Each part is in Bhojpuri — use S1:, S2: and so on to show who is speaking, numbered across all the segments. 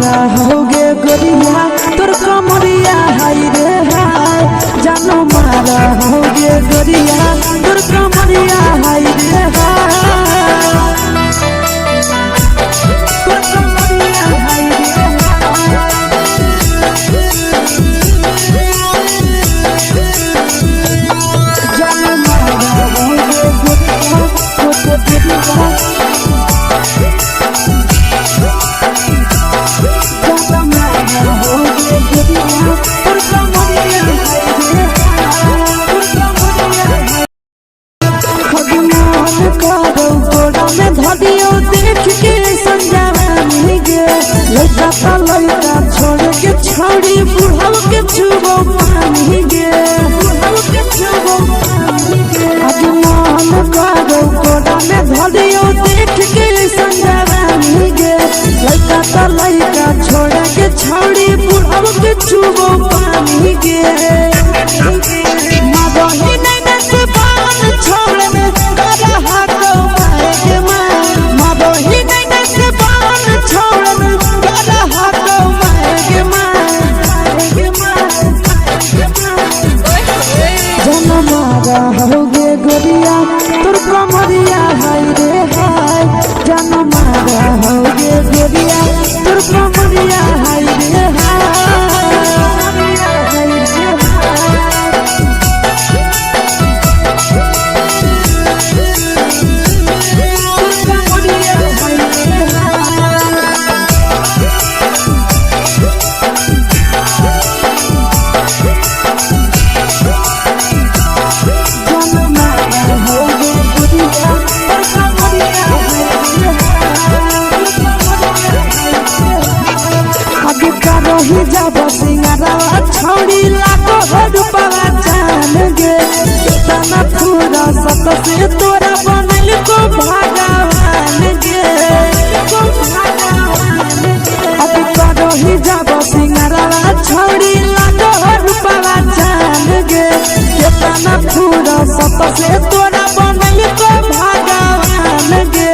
S1: मारा होगे गोरिया तोर कमरिया हाय रे हाय जानो मारा होगे गोरिया तोर कमरिया हाय रे हाय तोर कमरिया हाय रे जानो मारा होगे गोरिया तोर कमरिया छोड़ के छोड़ी बुढ़ाव के छुबो पानी गे आज मन करो गोड़ा में धरियो देख के संजवानी गे लड़का तो लड़का छोड़ के छोड़ी बुढ़ाव के छुबो पानी गे मगही नहीं से बान छोड़ में करा हाको मारे के मां मगही नहीं से बान छोड़ में करा हाको मारे के मां जन्म मारा होगे गोरिया तोर कमरिया हाय रे हाय जन्म मारा होगे गोरिया तोर कमरिया हाय रे रही जब सिंगारा छोड़ी लाखों रुपया जान गे तना पूरा सत से तोरा बनल को भगवान गे अब रही जब सिंगारा छोड़ी लाखों रुपया जान गे तना पूरा सत से तोरा बनल को भगवान गे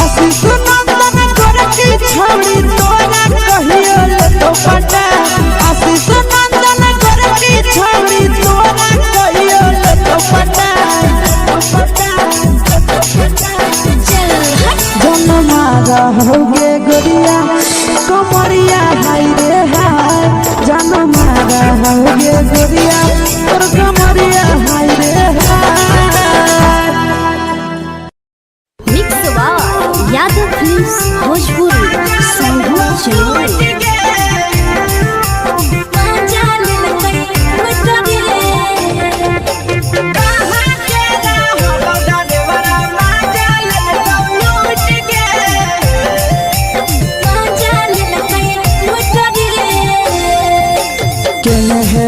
S1: आशीष नंदन गोरखी छोड़ी तोरा कहियो तो पटा आशीष नंदन गोरखी छोड़ी तोरा कहियो तो पटा जन्म मारा होगे गोरिया कमरिया हाय रे हाय जन्म मारा होगे गोरिया तोर कमरिया हाय रे हाय
S2: मिक्स यादव फिल्म्स भोजपुरी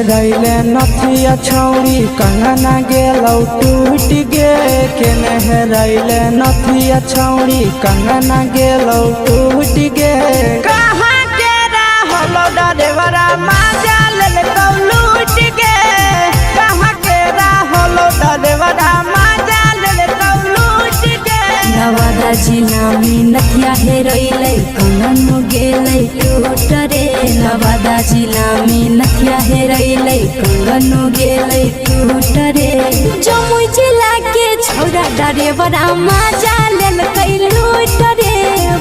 S1: रैले नथिया छौड़ी कंगना गेलौ टूट गे केने रैले नथिया छौड़ी कंगना गेलौ टूट गे
S3: कहाँ के रहलो डरेवरा माजा लेलकौ लूट गे कहाँ के रहलो डरेवरा माजा लेलकौ लूट गे
S2: नवादा जिला में नथिया हेरैलै कंगन गेलै टूट रे नवादा जिला में नथिया हेरैलै कंगन गेलै टूट रे जमुई जिला के छौरा डरेवरा माजा लेलकै लूट रे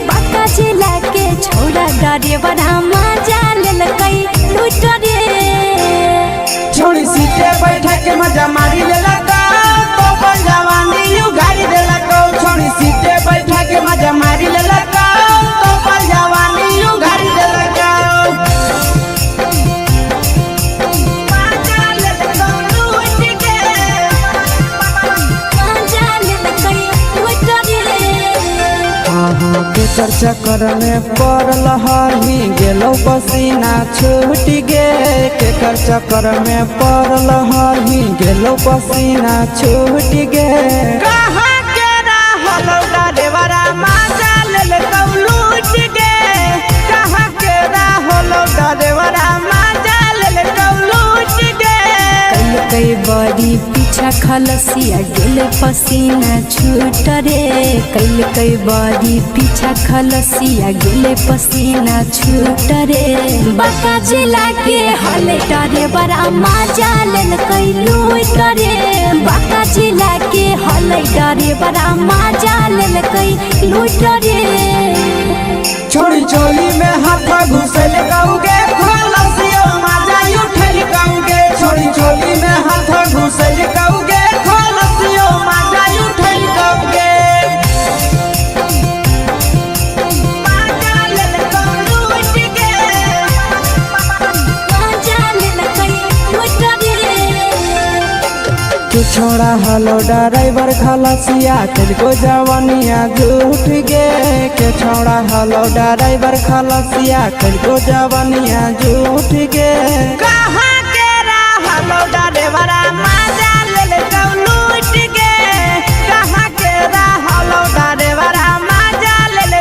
S2: बांका जिला के छौरा डरेवरा माजा लेलकै लूट रे
S3: छोड़ी सीटे बैठा के मजा मारी लेलकौ तो पर जवानी यू गाड़ी देलकौ छोड़ी सीटे बैठा के मजा मारी लेलकौ तो पर जवानी यू गाड़ी देलकौ माजा लेलकौ लूट गे
S2: माजा लेलकै लूट रे
S1: के चर्चा करने पड़ल हही गेलौ पसीना छूट गे के चर्चा कर में पड़ल हही गेलौ पसीना छूट गे
S3: कहाँ के रहलो डरेवरा माजा लेलकौ लूट गे कहाँ के रहलो डरेवरा माजा लेलकौ लूट गे
S2: कई बड़ी पीछा खलस खलसिया गेले पसीना छूट रे कैल कई बारी पीछा खलसिया गेले पसीना छूट रे बाका जिला के हले टरे बड़ा मजा लेल कई लूट रे बाका जिला के हले टरे बड़ा मजा लेल कई लूट रे
S3: छोड़ी चोली में हाथ घुसल गाऊंगे खलसिया मजा उठल गाऊंगे छोड़ी चोली में हाथ घुसल गाऊंगे खलसिया मजा उठल गाऊंगे मजा लेल गाऊंगे
S2: मजा लेल कई लूट रे
S1: तू छोड़ा हलो ड्राइवर खलसिया तेलको जवानिया झूठ गे के छोड़ा हलो ड्राइवर खलसिया तेलको जवानिया झूठ गे
S3: कहाँ के रहलो ड्राइवरा मजा लेल लूट गे कहाँ के रहलो ड्राइवरा मजा लेल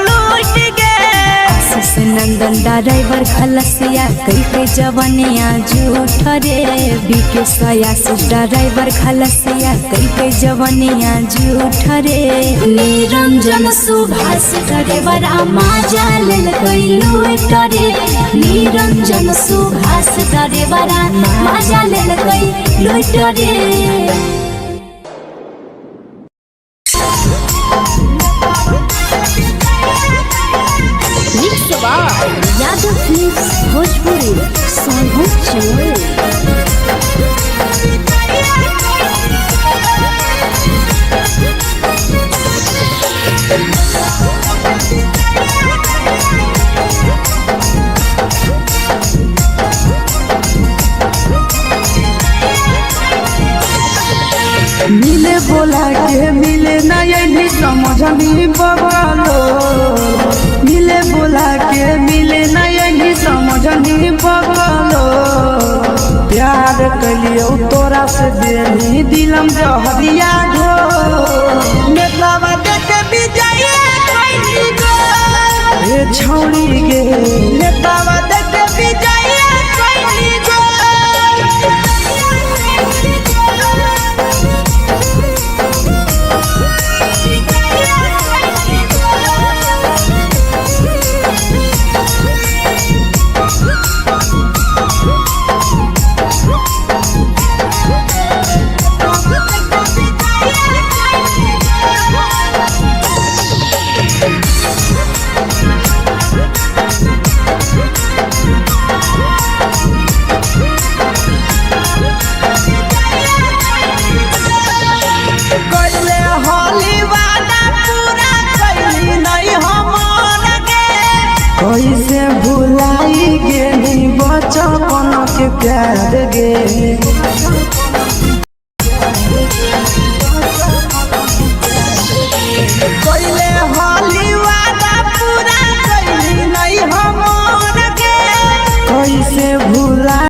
S3: लूट गे
S2: आशीष नंदन ड्राइवर खलसिया कई के जवानिया झूठ रे बीके आशीष ड्राइवर खलसिया कई के जवानिया झूठ रे निरंजन सुभाष ड्राइवर मजा लेल कई लूट रे निरंजन सुभाष ड्राइवर मजा लेल कई लूट रे यादव फिल्म्स भोजपुरी सोनू चोर
S1: मिले बोला के मिले ना ये समझनी बगलो मिले बोला के मिले ना ये समझनी बगलो प्यार कलियो तोरा से बेनी दिलम जहरिया घो
S3: नेतावा देख विजय कैली गो
S1: ए छौड़ी गे
S3: नेतावा देख विजय कैली गो कैले होली वादा पूरा कैली नहीं हमर गे
S1: कैसे भुलाई गेली बचपन के प्यार गे